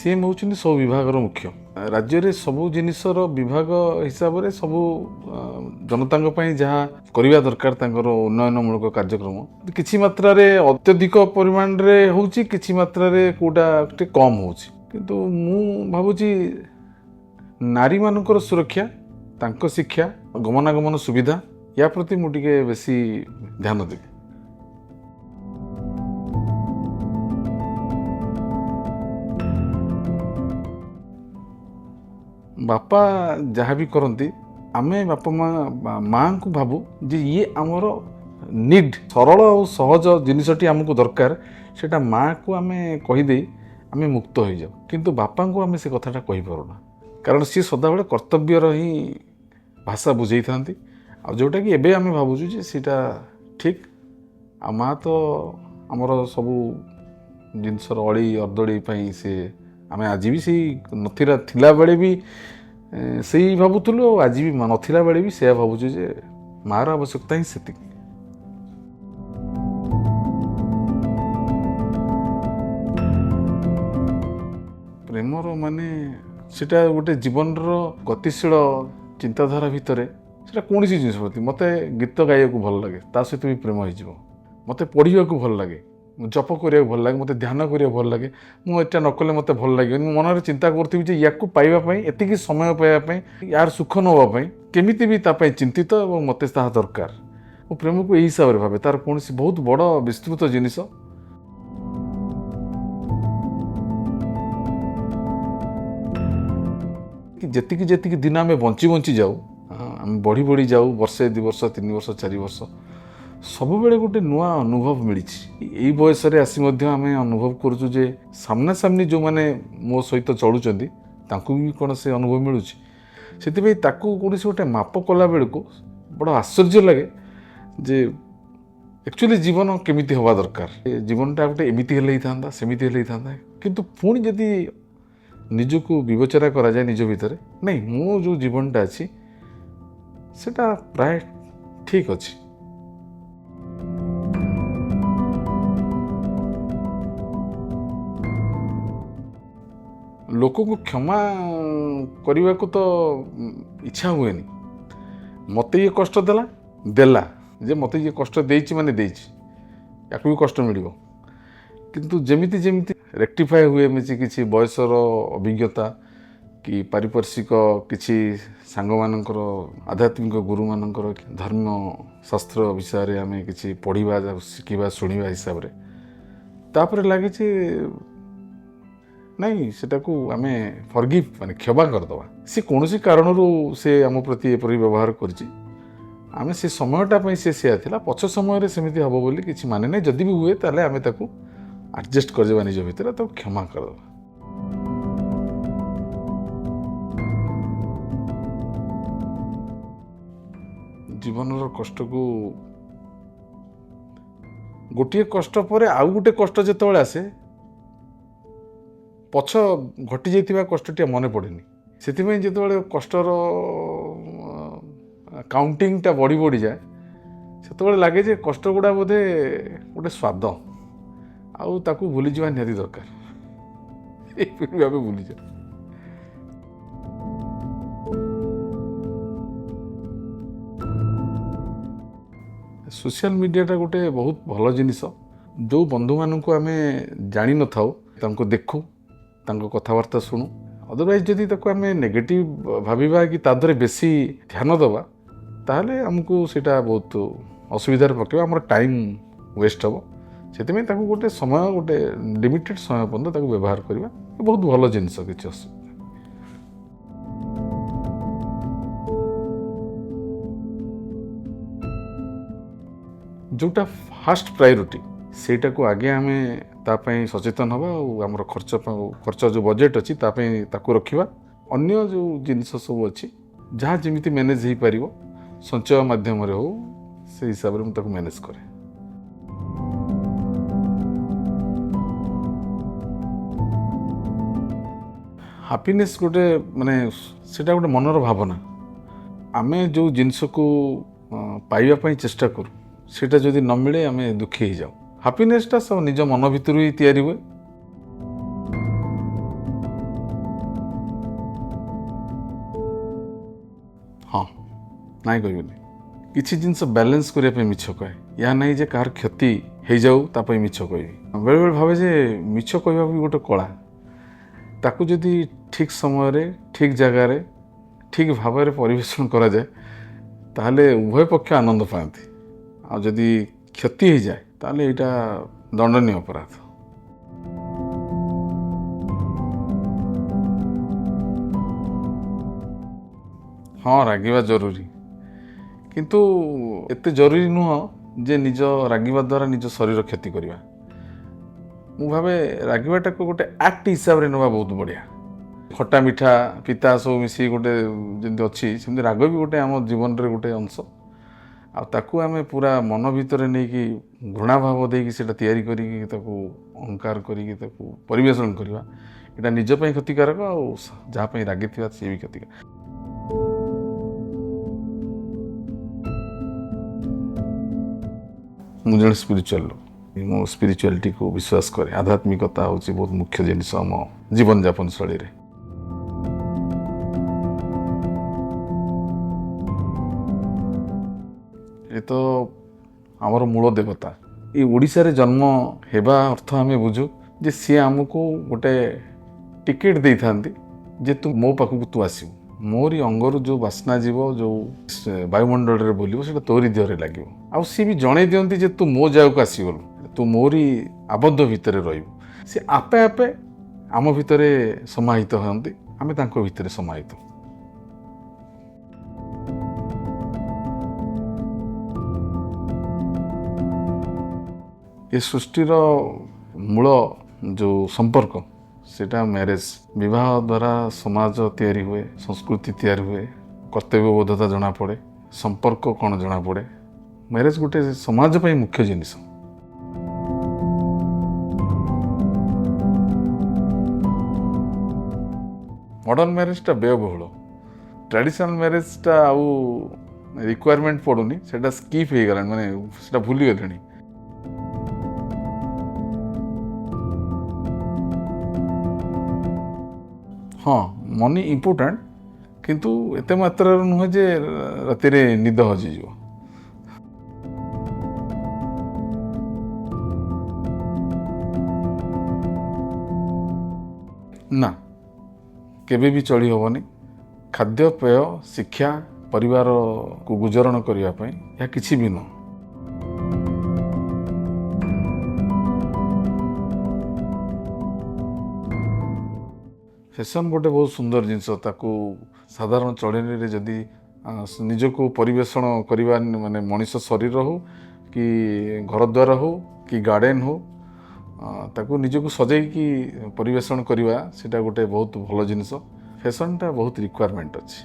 CM होउछन्ति सब विभाग मुख्य राज्य रे सबु जिनिसर विभाग हिसाब से सबु जनता जहाँ करवा दरकार उन्नयनमूलक कार्यक्रम किछि मात्रा रे अत्यधिक परिमाण रे होउछि किछि मात्रा रे कोटा कम होउछि किंतु मु भाबुछि नारी मानकर सुरक्षा तांको शिक्षा गमनागमन सुविधा या प्रति मु टिके बेसी ध्यान देबी। बापा जहाँ भी करती आमे बापा माँ को भावु जे ये आमर नीड सरल और सहज जिनसटी आमको दरकार सेटा माँ को आमे कहीदे आमे मुक्त हो जाऊ किंतु बापा को आमे से कथाटा कहि पारुना कारण सी सदाबले कर्तव्यर ही भाषा बुझे था जोटा कि एबे आमे भावुछु जे सीटा ठीक आ माँ तो आमर सबू जिनसर अड़ी अर्दड़ी पाई से आमे आज भी से नथिला थिला बेले भी से ही भावुलु आज भी नथिला बेले भी से भावुछु जे मार आवश्यकता ही सेति। प्रेमर माने सेटा गोटे जीवन गतिशील चिंताधारा भितर सेटा कौन सी जिनिस प्रति मते गीत गाइया को भल लगे ता सहित भी प्रेम हो मते पढ़ा को भल लगे जप करिया भल लगे मते ध्यान करिया भल लगे मुझे न कले मते भल लगे मन चिंता करथि जे या पाइबा पई एतिकी समय पाइबा पई यार सुख नवा पई केमिति भी ता पई चिंतित और मते ताहा दरकार मो प्रेम को एही हिसाब रे भाबे तार कौन सी बहुत बड़ विस्तृत जिनिस जेतिकी जेतिकी दिन आमे बंची बंची जाऊ आम बढ़ी बढ़ी जाऊ वर्षे 2 वर्ष 3 वर्ष 4 वर्ष सब बेले गोटे नुआ अनुभव मिली यही बयस आसी आमे अनुभव करुचु जे सामना सामनी जो माने मो सहित चलुचंदी तांकु भी कौन से अनुभव मिलूँ से कौन से गोटे माप कला बेल को बड़ा आश्चर्य लगे जे एक्चुअली जीवन केमिति हवा दरकार जीवनटा गोटे एमिति हेले ही था सेमिति हेले ही था किंतु पुणी जदि निजको विवेचना करा जाए निज भितर नहीं मो जो जीवनटा अच्छी सेटा प्राय ठीक अच्छी। लोक को क्षमा करने को तो इच्छा हुए मत ये कष्ट देला जे मत ये कष्ट देइछि माने देइछि याकू भी कष्ट मिलिबो किंतु जेमिति जेमिति रेक्टिफाए हुए मिछि किछि बयसर अभिज्ञता कि पारिपार्श्विक किछि सांग मानकर आध्यात्मिक गुरु मानकर धर्म शास्त्र विषय रे आमे किछि पढ़िबा शिखिबा शुणिबा हिसाब रे तापर लागे छि नहीं सेटा को आमे फॉरगिव माने क्षमा करदवा से कौन सी कारण से आम प्रति एपरी व्यवहार करछि आमे से समयटा पई से थिला पछ समय रे सेमिति हबो बोली किछि माने नै जदि भी हुए ताले आमे ताकू एडजस्ट कर देवा निज भितर तो क्षमा करदवा। जीवन कष्ट को गोटे कष्ट पर आउ गोटे कष्ट जिते आसे पछ घटी जाइथिबा कष्टटिया मन पड़ेनी से जिते कष्टर काउंटिंगटा बढ़ी बढ़ी जाए से लगे जे कष्ट गुड़ा बोधे गोटे स्वाद आउ ताकू भूली जावा निहाती दरकार एपरि भाबे भूली जा। सोशल मीडियाटा गोटे बहुत भल जिनिस जो बंधु मानू आमे जानी न थाउ तांको देखू तांको कथबार्ता शुणु अदरवाइज जदि ताको आमे नेगेटिव भाविबा कि तादरे बेसी ध्यान दबा ताहले हमको सेटा बहुत असुविधार पकेबा हमर टाइम वेस्ट हम से गोटे समय गोटे लिमिटेड समय पर्यंत व्यवहार करवा बहुत भल जिनस किसी असुविधा जोटा फास्ट प्रायोरिटी सेटा को आगे आमे तापई सचेतन हवा और आमर खर्च जो बजेट अच्छी ताकू रखा अन्य जो जिनस सब अच्छी जहाँ जमी मैनेज हो पार संचय माध्यम हो से हिसाब से मुझे मैनेज करे। हैप्पीनेस गोटे माने सेटा गोटे मनर भावना आमे जो जिनस को पाइबा चेष्टा करूँ सेटा जदि न मिले आमे दुखी हो जाऊ हैप्पीनेसटा सब निज मन भितर ही तैयारी हुए। ନାଇଁ କହିବିନି। କିଛି ଜିନିଷ ବାଲାନ୍ସ କରିବା ପାଇଁ ମିଛ କହେ, ଏହା ନାହିଁ ଯେ କାହାର କ୍ଷତି ହେଇଯାଉ ତା ପାଇଁ ମିଛ କହିବି। ବେଳେବେଳେ ଭାବେ ଯେ ମିଛ କହିବା ବି ଗୋଟେ କଳା। ତାକୁ ଯଦି ଠିକ୍ ସମୟରେ ଠିକ୍ ଜାଗାରେ ଠିକ୍ ଭାବରେ ପରିବେଷଣ କରାଯାଏ ତାହେଲେ ଉଭୟ ପକ୍ଷ ଆନନ୍ଦ ପାଆନ୍ତି। ଆଉ ଯଦି କ୍ଷତି ହେଇଯାଏ ତାହେଲେ ଏଇଟା ଦଣ୍ଡନୀୟ ଅପରାଧ। ହଁ, ରାଗିବା ଜରୁରୀ, କିନ୍ତୁ ଏତେ ଜରୁରୀ ନୁହଁ ଯେ ନିଜ ରାଗିବା ଦ୍ୱାରା ନିଜ ଶରୀର କ୍ଷତି କରିବା। ମୁଁ ଭାବେ ରାଗିବାଟାକୁ ଗୋଟେ ଆକ୍ଟ ହିସାବରେ ନେବା ବହୁତ ବଢ଼ିଆ। ଖଟା ମିଠା ପିତା ସବୁ ମିଶିକି ଗୋଟେ ଯେମିତି ଅଛି, ସେମିତି ରାଗ ବି ଗୋଟେ ଆମ ଜୀବନରେ ଗୋଟେ ଅଂଶ। ଆଉ ତାକୁ ଆମେ ପୁରା ମନ ଭିତରେ ନେଇକି ଘୃଣା ଭାବ ଦେଇକି ସେଇଟା ତିଆରି କରିକି ତାକୁ ଅହଙ୍କାର କରିକି ତାକୁ ପରିବେଷଣ କରିବା, ଏଇଟା ନିଜ ପାଇଁ କ୍ଷତିକାରକ, ଆଉ ଯାହା ପାଇଁ ରାଗିଥିବା ସିଏ ବି କ୍ଷତିକାରକ। ମୁଁ ଜଣେ ସ୍ପିରିଚୁଆଲ ଲୋକ। ମୁଁ ସ୍ପିରିଚୁଆଲିଟିକୁ ବିଶ୍ୱାସ କରେ। ଆଧ୍ୟାତ୍ମିକତା ହେଉଛି ବହୁତ ମୁଖ୍ୟ ଜିନିଷ ଆମ ଜୀବନଯାପନ ଶୈଳୀରେ। ଏ ତ ଆମର ମୂଳ ଦେବତା। ଏ ଓଡ଼ିଶାରେ ଜନ୍ମ ହେବା ଅର୍ଥ ଆମେ ବୁଝୁ ଯେ ସିଏ ଆମକୁ ଗୋଟେ ଟିକେଟ୍ ଦେଇଥାନ୍ତି ଯେ ତୁ ମୋ ପାଖକୁ ତୁ ଆସିବୁ। ମୋରି ଅଙ୍ଗରୁ ଯେଉଁ ବାସ୍ନା ଯିବ, ଯେଉଁ ବାୟୁମଣ୍ଡଳରେ ବୁଲିବ, ସେଇଟା ତୋରି ଦେହରେ ଲାଗିବ। ଆଉ ସିଏ ବି ଜଣେଇ ଦିଅନ୍ତି ଯେ ତୁ ମୋ ଜାଗାକୁ ଆସିଗଲୁ, ତୁ ମୋରି ଆବଦ୍ଧ ଭିତରେ ରହିବୁ। ସେ ଆପେ ଆପେ ଆମ ଭିତରେ ସମାହିତ ହୁଅନ୍ତି, ଆମେ ତାଙ୍କ ଭିତରେ ସମାହିତ। ଏ ସୃଷ୍ଟିର ମୂଳ ଯେଉଁ ସମ୍ପର୍କ ସେଇଟା ମ୍ୟାରେଜ। ବିବାହ ଦ୍ୱାରା ସମାଜ ତିଆରି ହୁଏ, ସଂସ୍କୃତି ତିଆରି ହୁଏ, କର୍ତ୍ତବ୍ୟବୋଧତା ଜଣାପଡ଼େ, ସମ୍ପର୍କ କ'ଣ ଜଣାପଡ଼େ। ମ୍ୟାରେଜ ଗୋଟେ ସମାଜ ପାଇଁ ମୁଖ୍ୟ ଜିନିଷ। ମଡ଼ର୍ଣ୍ଣ ମ୍ୟାରେଜଟା ବ୍ୟୟବହୁଳ, ଟ୍ରାଡ଼ିସନାଲ ମ୍ୟାରେଜଟା ଆଉ ରିକ୍ୱାରମେଣ୍ଟ ପଡ଼ୁନି, ସେଇଟା ସ୍କିପ୍ ହେଇଗଲାଣି, ମାନେ ସେଇଟା ଭୁଲିଗଲେଣି। ହଁ, ମନି ଇମ୍ପୋର୍ଟାଣ୍ଟ, କିନ୍ତୁ ଏତେ ମାତ୍ରାରେ ନୁହେଁ ଯେ ରାତିରେ ନିଦ ହଜିଯିବ। ନା, କେବେ ବି ଚଳି ହେବନି। ଖାଦ୍ୟପେୟ, ଶିକ୍ଷା, ପରିବାରକୁ ଗୁଜରଣ କରିବା ପାଇଁ ଏହା କିଛି ବି ନୁହଁ। ଫ୍ୟାସନ୍ ଗୋଟେ ବହୁତ ସୁନ୍ଦର ଜିନିଷ। ତାକୁ ସାଧାରଣ ଚଳଣିରେ ଯଦି ନିଜକୁ ପରିବେଷଣ କରିବା, ମାନେ ମଣିଷ ଶରୀର ହଉ କି ଘରଦ୍ୱାର ହଉ କି ଗାର୍ଡ଼େନ୍ ହଉ, ତାକୁ ନିଜକୁ ସଜେଇକି ପରିବେଷଣ କରିବା, ସେଇଟା ଗୋଟେ ବହୁତ ଭଲ ଜିନିଷ। ଫ୍ୟାସନ୍ଟା ବହୁତ ରିକ୍ୱାରମେଣ୍ଟ ଅଛି।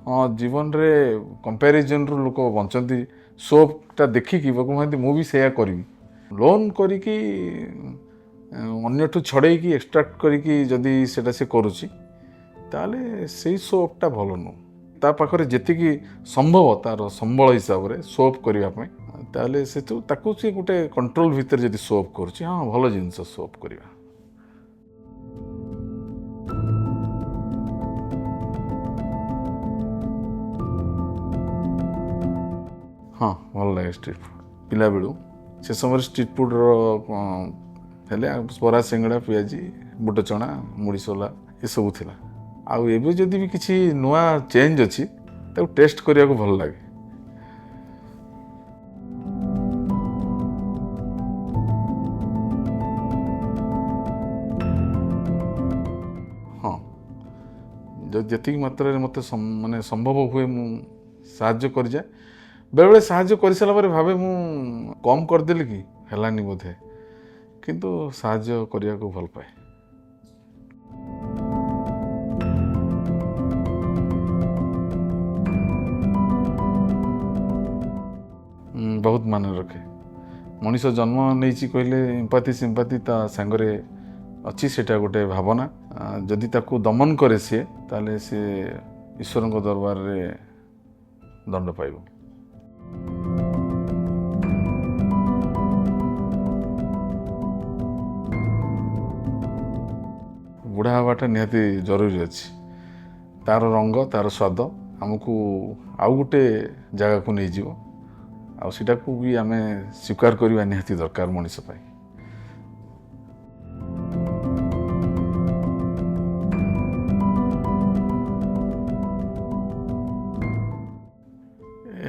ହଁ, ଜୀବନରେ କମ୍ପାରିଜନରୁ ଲୋକ ବଞ୍ଚନ୍ତି। ସୋପ୍ଟା ଦେଖିକି ଲୋକ ଭାବନ୍ତି ମୁଁ ବି ସେଇଆ କରିବି। ଲୋନ୍ କରିକି ଅନ୍ୟଠୁ ଛଡ଼େଇକି ଏକ୍ସଟ୍ରାକ୍ଟ କରିକି ଯଦି ସେଇଟା ସେ କରୁଛି, ତାହେଲେ ସେଇ ସୋପ୍ଟା ଭଲ ନୁହଁ। ତା ପାଖରେ ଯେତିକି ସମ୍ଭବ ତାର ସମ୍ବଳ ହିସାବରେ ସୋପ୍ କରିବା ପାଇଁ, ତାହେଲେ ତାକୁ ସେ ଗୋଟେ କଣ୍ଟ୍ରୋଲ ଭିତରେ ଯଦି ସୋପ୍ କରୁଛି, ହଁ ଭଲ ଜିନିଷ ସୋପ୍ କରିବା। ହଁ, ଭଲ ଲାଗେ ଷ୍ଟ୍ରିଟ୍ ଫୁଡ଼୍। ପିଲାବେଳୁ ସେ ସମୟରେ ଷ୍ଟ୍ରିଟ୍ ଫୁଡ଼୍ର ହେଲେ ବରା, ସିଙ୍ଗଡ଼ା, ପିଆଜି, ବୁଟ ଚଣା, ମୁଢ଼ି ସୋଲା ଏସବୁ ଥିଲା। ଆଉ ଏବେ ଯଦି ବି କିଛି ନୂଆ ଚେଞ୍ଜ ଅଛି, ତାକୁ ଟେଷ୍ଟ କରିବାକୁ ଭଲ ଲାଗେ। ହଁ, ଯେତିକି ମାତ୍ରାରେ ମୋତେ ମାନେ ସମ୍ଭବ ହୁଏ ମୁଁ ସାହାଯ୍ୟ କରିଯାଏ। ବେଳେବେଳେ ସାହାଯ୍ୟ କରିସାରିଲା ପରେ ଭାବେ ମୁଁ କମ୍ କରିଦେଲି କି, ହେଲାନି ବୋଧେ, କିନ୍ତୁ ସାହାଯ୍ୟ କରିବାକୁ ଭଲ ପାଏ। ବହୁତ ମାନେ ରଖେ। ମଣିଷ ଜନ୍ମ ନେଇଛି କହିଲେ ଏମ୍ପାଥି ସିମ୍ପାଥି ତା ସାଙ୍ଗରେ ଅଛି, ସେଇଟା ଗୋଟେ ଭାବନା। ଯଦି ତାକୁ ଦମନ କରେ ସିଏ, ତାହେଲେ ସିଏ ଈଶ୍ୱରଙ୍କ ଦରବାରରେ ଦଣ୍ଡ ପାଇବ। ବୁଢ଼ା ହେବାଟା ନିହାତି ଜରୁରୀ ଅଛି। ତାର ରଙ୍ଗ ତାର ସ୍ୱାଦ ଆମକୁ ଆଉ ଗୋଟେ ଜାଗାକୁ ନେଇଯିବ, ଆଉ ସେଟାକୁ ବି ଆମେ ସ୍ୱୀକାର କରିବା ନିହାତି ଦରକାର ମଣିଷ ପାଇଁ।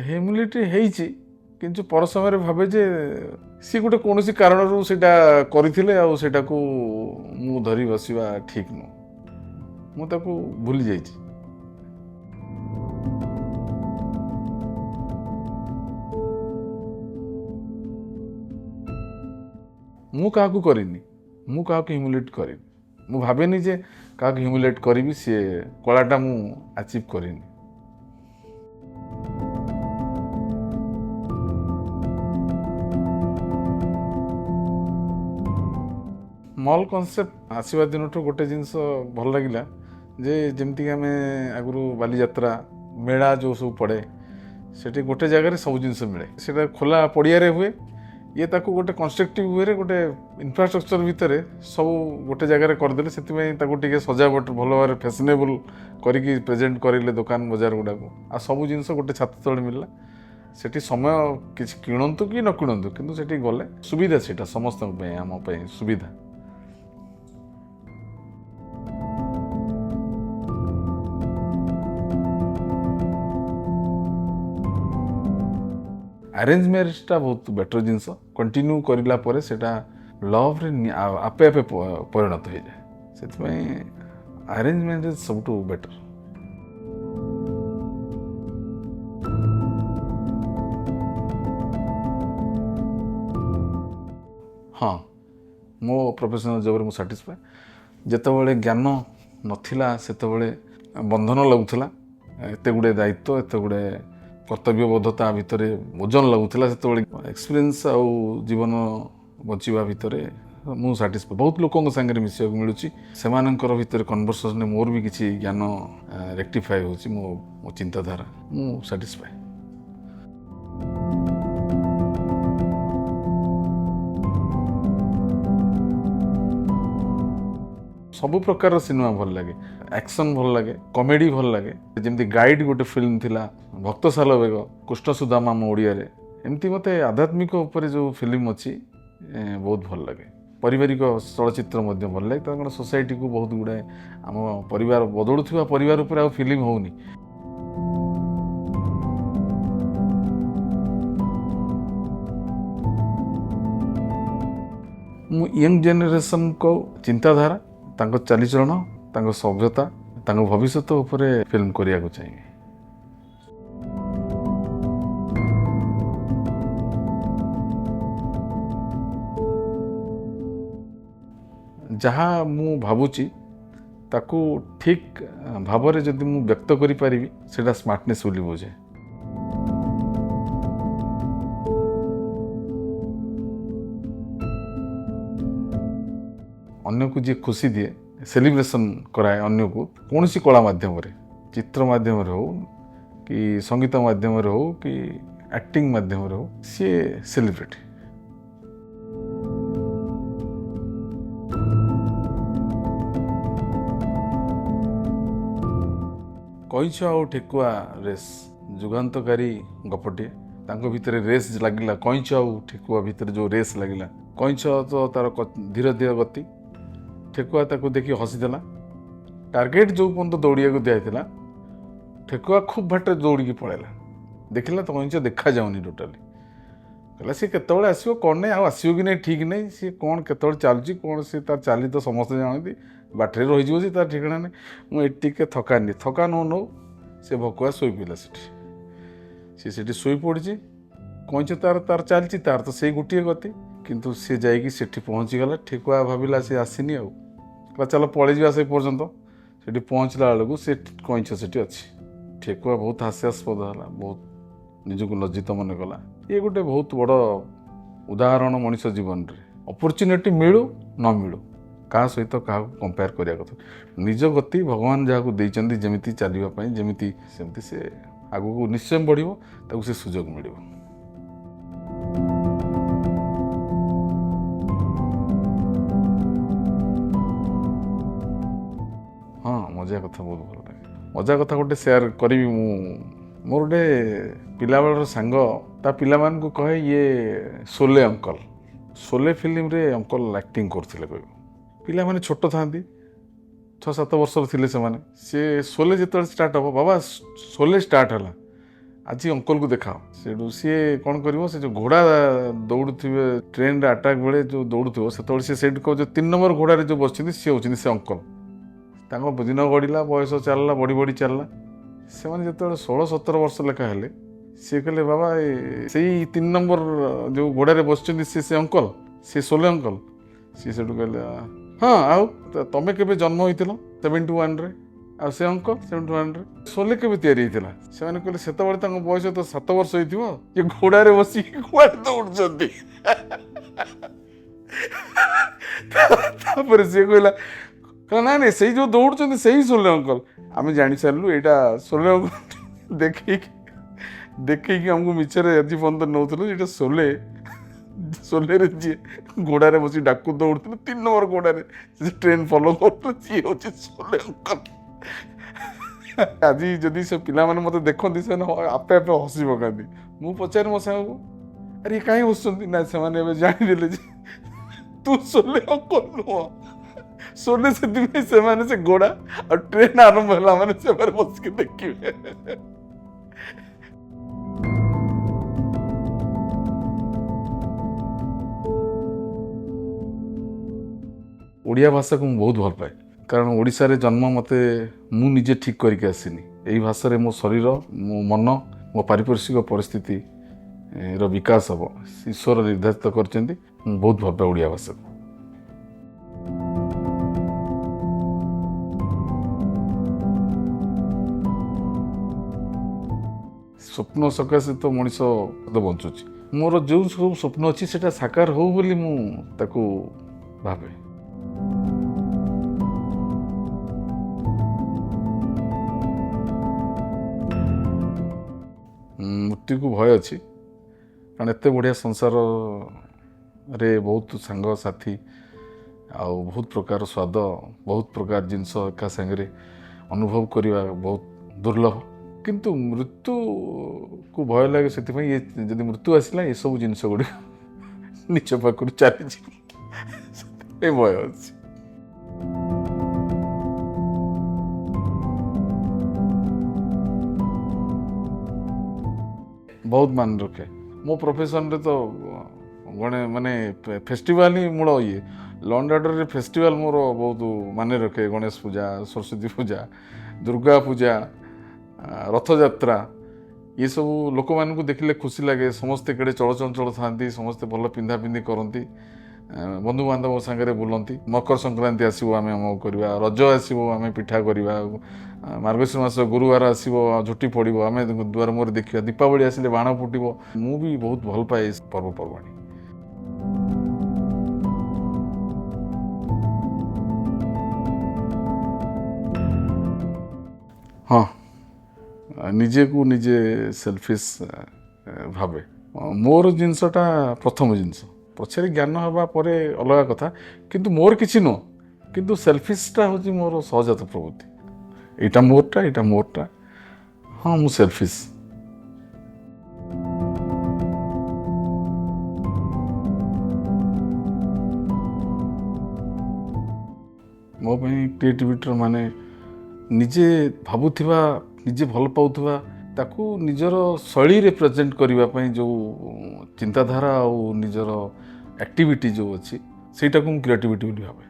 ହ୍ୟୁମିଲିଟି ହେଇଛି, କିନ୍ତୁ ପର ସମୟରେ ଭାବେ ଯେ ସିଏ ଗୋଟେ କୌଣସି କାରଣରୁ ସେଇଟା କରିଥିଲେ, ଆଉ ସେଇଟାକୁ ମୁଁ ଧରି ବସିବା ଠିକ୍ ନୁହଁ। ମୁଁ ତାକୁ ଭୁଲି ଯାଇଛି। ମୁଁ କାହାକୁ କରିନି, ମୁଁ କାହାକୁ ହ୍ୟୁମିଲେଟ୍ କରିନି। ମୁଁ ଭାବେନି ଯେ କାହାକୁ ହ୍ୟୁମିଲେଟ୍ କରିବି, ସିଏ କଳାଟା ମୁଁ ଆଚିଭ୍ କରିନି। ମଲ୍ କନସେପ୍ଟ ଆସିବା ଦିନଠୁ ଗୋଟେ ଜିନିଷ ଭଲ ଲାଗିଲା ଯେ ଯେମିତିକି ଆମେ ଆଗରୁ ବାଲିଯାତ୍ରା ମେଳା ଯେଉଁ ସବୁ ପଡ଼େ, ସେଠି ଗୋଟେ ଜାଗାରେ ସବୁ ଜିନିଷ ମିଳେ। ସେଇଟା ଖୋଲା ପଡ଼ିଆରେ ହୁଏ। ଇଏ ତାକୁ ଗୋଟେ କନଷ୍ଟ୍ରକ୍ଟିଭ୍ ୱେରେ ଗୋଟେ ଇନଫ୍ରାଷ୍ଟ୍ରକ୍ଚର ଭିତରେ ସବୁ ଗୋଟେ ଜାଗାରେ କରିଦେଲେ। ସେଥିପାଇଁ ତାକୁ ଟିକେ ସଜାବଟ ଭଲ ଭାବରେ ଫ୍ୟାସନେବଲ୍ କରିକି ପ୍ରେଜେଣ୍ଟ କରିଲେ ଦୋକାନ ବଜାର ଗୁଡ଼ାକୁ, ଆଉ ସବୁ ଜିନିଷ ଗୋଟେ ଛାତ ତଳେ ମିଳିଲା। ସେଠି ସମୟ କିଛି କିଣନ୍ତୁ କି ନ କିଣନ୍ତୁ, କିନ୍ତୁ ସେଠି ଗଲେ ସୁବିଧା, ସେଇଟା ସମସ୍ତଙ୍କ ପାଇଁ, ଆମ ପାଇଁ ସୁବିଧା। ଆରେଞ୍ଜ ମ୍ୟାରେଜଟା ବହୁତ ବେଟର ଜିନିଷ। କଣ୍ଟିନ୍ୟୁ କରିଲା ପରେ ସେଇଟା ଲଭ୍ରେ ଆପେ ଆପେ ପରିଣତ ହେଇଯାଏ। ସେଥିପାଇଁ ଆରେଞ୍ଜ ମ୍ୟାରେଜ ସବୁଠୁ ବେଟର। ହଁ, ମୋ ପ୍ରଫେସନାଲ ଜବ୍ରେ ମୁଁ ସାଟିସ୍ଫାଏ। ଯେତେବେଳେ ଜ୍ଞାନ ନଥିଲା ସେତେବେଳେ ବନ୍ଧନ ଲାଗୁଥିଲା, ଏତେ ଗୁଡ଼ିଏ ଦାୟିତ୍ୱ, ଏତେ ଗୁଡ଼ିଏ କର୍ତ୍ତବ୍ୟବୋଧତା ଭିତରେ ଓଜନ ଲାଗୁଥିଲା। ସେତେବେଳେ ଏକ୍ସପିରିଏନ୍ସ ଆଉ ଜୀବନ ବଞ୍ଚିବା ଭିତରେ ମୁଁ ସାଟିସ୍ଫାଏ। ବହୁତ ଲୋକଙ୍କ ସାଙ୍ଗରେ ମିଶିବାକୁ ମିଳୁଛି, ସେମାନଙ୍କର ଭିତରେ କନଭରସେସନରେ ମୋର ବି କିଛି ଜ୍ଞାନ ରେକ୍ଟିଫାଏ ହେଉଛି, ମୋ ଚିନ୍ତାଧାରା, ମୁଁ ସାଟିସ୍ଫାଏ। ସବୁ ପ୍ରକାର ସିନେମା ଭଲ ଲାଗେ। ଆକ୍ସନ୍ ଭଲ ଲାଗେ, କମେଡ଼ି ଭଲ ଲାଗେ। ଯେମିତି ଗାଇଡ୍ ଗୋଟେ ଫିଲ୍ମ ଥିଲା, ଭକ୍ତ ସାଲବେଗ, କୃଷ୍ଣ ସୁଦାମା ଆମ ଓଡ଼ିଆରେ। ଏମିତି ମୋତେ ଆଧ୍ୟାତ୍ମିକ ଉପରେ ଯେଉଁ ଫିଲ୍ମ ଅଛି ବହୁତ ଭଲ ଲାଗେ। ପାରିବାରିକ ଚଳଚ୍ଚିତ୍ର ମଧ୍ୟ ଭଲ ଲାଗେ, କାରଣ ସୋସାଇଟିକୁ ବହୁତ ଗୁଡ଼ାଏ ଆମ ପରିବାର ବଦଳୁଥିବା ପରିବାର ଉପରେ ଆଉ ଫିଲ୍ମ ହେଉନି। ମୁଁ ୟଙ୍ଗ ଜେନେରେସନଙ୍କ ଚିନ୍ତାଧାରା, ତାଙ୍କ ଚାଲିଚଳନ, ତାଙ୍କ ସଭ୍ୟତା, ତାଙ୍କ ଭବିଷ୍ୟତ ଉପରେ ଫିଲ୍ମ କରିବାକୁ ଚାହିଁବି। ଯାହା ମୁଁ ଭାବୁଛି ତାକୁ ଠିକ୍ ଭାବରେ ଯଦି ମୁଁ ବ୍ୟକ୍ତ କରିପାରିବି, ସେଇଟା ସ୍ମାର୍ଟନେସ୍ ବୋଲି ବୁଝେ। ଅନ୍ୟକୁ ଯିଏ ଖୁସି ଦିଏ, ସେଲିବ୍ରେସନ୍ କରାଏ ଅନ୍ୟକୁ, କୌଣସି କଳା ମାଧ୍ୟମରେ, ଚିତ୍ର ମାଧ୍ୟମରେ ହେଉ କି ସଙ୍ଗୀତ ମାଧ୍ୟମରେ ହେଉ କି ଆକ୍ଟିଂ ମାଧ୍ୟମରେ ହେଉ, ସିଏ ସେଲିବ୍ରିଟି। କଇଁଛ ଆଉ ଠେକୁଆ ରେସ୍ ଯୁଗାନ୍ତକାରୀ ଗପଟିଏ। ତାଙ୍କ ଭିତରେ ରେସ୍ ଲାଗିଲା, କଇଁଛ ଆଉ ଠେକୁଆ ଭିତରେ ଯେଉଁ ରେସ୍ ଲାଗିଲା, କଇଁଛ ତ ତାର ଧୀରେ ଧୀରେ ଗତି, ଠେକୁଆ ତାକୁ ଦେଖି ହସିଦେଲା। ଟାର୍ଗେଟ୍ ଯେଉଁ ପର୍ଯ୍ୟନ୍ତ ଦୌଡ଼ିବାକୁ ଦିଆଯାଇଥିଲା, ଠେକୁଆ ଖୁବ୍ ବାଟରେ ଦୌଡ଼ିକି ପଳେଇଲା। ଦେଖିଲା ତ କଇଁଛ ଦେଖାଯାଉନି ଟୋଟାଲି। କହିଲା ସିଏ କେତେବେଳେ ଆସିବ କ'ଣ ନାହିଁ, ଆଉ ଆସିବ କି ନାହିଁ ଠିକ୍ ନାହିଁ, ସିଏ କ'ଣ କେତେବେଳେ ଚାଲୁଛି, କ'ଣ ସିଏ ତାର ଚାଲି ତ ସମସ୍ତେ ଜାଣନ୍ତି, ବାଟରେ ରହିଯିବ ଯେ ତାର ଠିକଣା ନାହିଁ। ମୁଁ ଏଠି ଟିକେ ଥକା ନଉ ସେ ଭକୁଆ ଶୋଇପଡ଼ିଲା ସେଠି। ସିଏ ସେଠି ଶୋଇପଡ଼ିଛି, କଇଁଛ ତାର ଚାଲିଛି, ତାର ତ ସେଇ ଗୋଟିଏ ଗତି। କିନ୍ତୁ ସେ ଯାଇକି ସେଠି ପହଞ୍ଚିଗଲା। ଠେକୁଆ ଭାବିଲା ସେ ଆସିନି, ଆଉ କହିଲା ଚାଲ ପଳେଇଯିବା ସେଇ ପର୍ଯ୍ୟନ୍ତ। ସେଠି ପହଞ୍ଚିଲା ବେଳକୁ ସେ କଇଁଛ ସେଠି ଅଛି। ଠେକୁଆ ବହୁତ ହାସ୍ୟାସ୍ପଦ ହେଲା, ବହୁତ ନିଜକୁ ଲଜ୍ଜିତ ମନେ କଲା। ଇଏ ଗୋଟେ ବହୁତ ବଡ଼ ଉଦାହରଣ ମଣିଷ ଜୀବନରେ। ଅପରଚ୍ୟୁନିଟି ମିଳୁ ନ ମିଳୁ, କାହା ସହିତ କାହାକୁ କମ୍ପେୟାର କରିବା କଥା। ନିଜ ଗତି ଭଗବାନ ଯାହାକୁ ଦେଇଛନ୍ତି ଯେମିତି ଚାଲିବା ପାଇଁ, ସେମିତି ସେ ଆଗକୁ ନିଶ୍ଚୟ ବଢ଼ିବ, ତାକୁ ସେ ସୁଯୋଗ ମିଳିବ। ମଜା କଥା ବହୁତ ଭଲ ଲାଗେ। ମଜା କଥା ଗୋଟେ ସେୟାର କରିବି ମୁଁ। ମୋର ଗୋଟେ ପିଲାବେଳର ସାଙ୍ଗ ତା ପିଲାମାନଙ୍କୁ କହେ ଇଏ ସୋଲେ ଅଙ୍କଲ। ସୋଲେ ଫିଲ୍ମରେ ଅଙ୍କଲ ଆକ୍ଟିଂ କରୁଥିଲେ କହିବ। ପିଲାମାନେ ଛୋଟ ଥାନ୍ତି, 6-7 ବର୍ଷର ଥିଲେ ସେମାନେ। ସେ ସୋଲେ ଯେତେବେଳେ ଷ୍ଟାର୍ଟ ହେବ, ବାବା ସୋଲେ ଷ୍ଟାର୍ଟ ହେଲା, ଆଜି ଅଙ୍କଲକୁ ଦେଖାଅ। ସେଠୁ ସିଏ କ'ଣ କରିବ, ସେ ଯେଉଁ ଘୋଡ଼ା ଦୌଡ଼ୁଥିବେ ଟ୍ରେନରେ ଆଟାକ୍ ବେଳେ ଯେଉଁ ଦୌଡ଼ୁଥିବ, ସେତେବେଳେ ସେ ସେଇଠି କହୁଛ 3 ନମ୍ବର ଘୋଡ଼ାରେ ଯେଉଁ ବସିଛନ୍ତି ସିଏ ହେଉଛନ୍ତି ସେ ଅଙ୍କଲ। ତାଙ୍କ ଦିନ ଗଡ଼ିଲା, ବୟସ ଚାଲିଲା, ବଢ଼ି ବଢ଼ି ଚାଲିଲା। ସେମାନେ ଯେତେବେଳେ 16-17 ବର୍ଷ ଲେଖା ହେଲେ, ସିଏ କହିଲେ ବାବା ସେଇ 3 ନମ୍ବର ଯେଉଁ ଘୋଡ଼ାରେ ବସିଛନ୍ତି ସେ ଅଙ୍କଲ, ସେ ସୋଲେ ଅଙ୍କଲ। ସିଏ ସେଠୁ କହିଲେ ହଁ, ଆଉ ତମେ କେବେ ଜନ୍ମ ହୋଇଥିଲ 71ରେ? ଆଉ ସେ ଅଙ୍କଲ 71ରେ। ସୋଲେ କେବେ ତିଆରି ହେଇଥିଲା? ସେମାନେ କହିଲେ ସେତେବେଳେ ତାଙ୍କ ବୟସ ତ 7 ବର୍ଷ ହେଇଥିବ, ଏ ଘୋଡ଼ାରେ ବସିକି କୁଆଡ଼େ ଦୌଡ଼ୁଛନ୍ତି। ତାପରେ ସିଏ କହିଲା ନାଇଁ ନାଇଁ, ସେଇ ଯେଉଁ ଦୌଡ଼ୁଛନ୍ତି ସେଇ ସୋଲେ ଅଙ୍କଲ। ଆମେ ଜାଣିସାରିଲୁ ଏଇଟା ସୋଲେ ଅଙ୍କଲ। ଦେଖେଇକି ଆମକୁ ମିଛରେ ଆଜି ପର୍ଯ୍ୟନ୍ତ ନେଉଥିଲୁ। ଏଇଟା ସୋଲେରେ ଯିଏ ଘୋଡ଼ାରେ ବସି ଡାକୁ ଦୌଡ଼ୁଥିଲେ 3 ନମ୍ବର ଘୋଡ଼ାରେ ସେ ଟ୍ରେନ୍ ଫଲୋ କରୁଥିଲେ, ସିଏ ହେଉଛି ସୋଲେ ଅଙ୍କଲ। ଆଜି ଯଦି ସେ ପିଲାମାନେ ମୋତେ ଦେଖନ୍ତି, ସେମାନେ ଆପେ ଆପେ ହସି ପକାନ୍ତି। ମୁଁ ପଚାରେ ମୋ ସାଙ୍ଗକୁ, ଆରେ କାହିଁ ହସୁଛନ୍ତି? ନା ସେମାନେ ଏବେ ଜାଣିଦେଲେ ଯେ ତୁ ସୋଲେ ଅଙ୍କଲ ନୁହଁ। ସୋଲେ ସେଥିପାଇଁ ସେମାନେ ସେ ଘୋଡ଼ା, ଆଉ ଟ୍ରେନ୍ ଆରମ୍ଭ ହେଲା ମାନେ ସେମାନେ ବସିକି ଦେଖିବେ। ଓଡ଼ିଆ ଭାଷାକୁ ମୁଁ ବହୁତ ଭଲ ପାଏ, କାରଣ ଓଡ଼ିଶାରେ ଜନ୍ମ ମୋତେ ମୁଁ ନିଜେ ଠିକ୍ କରିକି ଆସିନି। ଏଇ ଭାଷାରେ ମୋ ଶରୀର, ମୋ ମନ, ମୋ ପାରିପାର୍ଶ୍ୱିକ ପରିସ୍ଥିତିର ବିକାଶ ହେବ, ଈଶ୍ୱର ନିର୍ଦ୍ଧାରିତ କରିଛନ୍ତି। ମୁଁ ବହୁତ ଭଲ ପାଏ ଓଡ଼ିଆ ଭାଷାକୁ। ସ୍ୱପ୍ନ ସକାଶେ ତ ମଣିଷ ବଞ୍ଚୁଛି। ମୋର ଯେଉଁ ସବୁ ସ୍ୱପ୍ନ ଅଛି ସେଇଟା ସାକାର ହଉ ବୋଲି ମୁଁ ତାକୁ ଭାବେ। ମୃତ୍ୟୁକୁ ଭୟ ଅଛି, କାରଣ ଏତେ ବଢ଼ିଆ ସଂସାରରେ ବହୁତ ସାଙ୍ଗସାଥି ଆଉ ବହୁତ ପ୍ରକାର ସ୍ୱାଦ, ବହୁତ ପ୍ରକାର ଜିନିଷ ଏକା ସାଙ୍ଗରେ ଅନୁଭବ କରିବା ବହୁତ ଦୁର୍ଲଭ। କିନ୍ତୁ ମୃତ୍ୟୁକୁ ଭୟ ଲାଗେ ସେଥିପାଇଁ ଯଦି ମୃତ୍ୟୁ ଆସିଲା ଏସବୁ ଜିନିଷ ଗୁଡ଼ିକ ନିଜ ପାଖରୁ ଚାଲିଯିବ, ସେଥିପାଇଁ ଭୟ ଅଛି। ବହୁତ ମାନ ରଖେ। ମୋ ପ୍ରଫେସନରେ ତ ମାନେ ଫେଷ୍ଟିଭାଲ ହିଁ ମୂଳ ଇଏ। ଲ ଆଣ୍ଡ ଅର୍ଡ଼ରରେ ଫେଷ୍ଟିଭାଲ ମୋର ବହୁତ ମାନେ ରଖେ। ଗଣେଶ ପୂଜା, ସରସ୍ୱତୀ ପୂଜା, ଦୁର୍ଗା ପୂଜା, ରଥଯାତ୍ରା, ଏସବୁ ଲୋକମାନଙ୍କୁ ଦେଖିଲେ ଖୁସି ଲାଗେ। ସମସ୍ତେ କେଡ଼େ ଚଳଚଞ୍ଚଳ ଥାନ୍ତି, ସମସ୍ତେ ଭଲ ପିନ୍ଧାପିନ୍ଧି କରନ୍ତି, ବନ୍ଧୁବାନ୍ଧବ ସାଙ୍ଗରେ ବୁଲନ୍ତି। ମକର ସଂକ୍ରାନ୍ତି ଆସିବ ଆମେ ଅମକ କରିବା, ରଜ ଆସିବ ଆମେ ପିଠା କରିବା, ମାର୍ଗଶୀର ମାସ ଗୁରୁବାର ଆସିବ ଝୁଟି ପଡ଼ିବ, ଆମେ ଦୁଆର ମୁହଁରେ ଦେଖିବା, ଦୀପାବଳି ଆସିଲେ ବାଣ ଫୁଟିବ। ମୁଁ ବି ବହୁତ ଭଲ ପାଏ ଏ ପର୍ବପର୍ବାଣି। ହଁ, ନିଜକୁ ନିଜେ ସେଲଫିସ୍ ଭାବେ। ମୋର ଜିନିଷଟା ପ୍ରଥମ ଜିନିଷ, ପଛରେ ଜ୍ଞାନ ହେବା ପରେ ଅଲଗା କଥା, କିନ୍ତୁ ମୋର କିଛି ନୁହଁ। କିନ୍ତୁ ସେଲଫିସ୍ଟା ହେଉଛି ମୋର ସହଜାତ ପ୍ରବୃତ୍ତି। ଏଇଟା ମୋରଟା। ହଁ, ମୁଁ ସେଲଫିସ୍। ମୋ ପାଇଁ କ୍ରିଏଟିଭିଟିର ମାନେ ନିଜେ ଭାବୁଥିବା, ନିଜେ ଭଲ ପାଉଥିବା, ତାକୁ ନିଜର ଶୈଳୀରେ ପ୍ରେଜେଣ୍ଟ କରିବା ପାଇଁ ଯେଉଁ ଚିନ୍ତାଧାରା ଆଉ ନିଜର ଆକ୍ଟିଭିଟି ଯେଉଁ ଅଛି, ସେଇଟାକୁ ମୁଁ କ୍ରିଏଟିଭିଟି ବୋଲି ଭାବେ।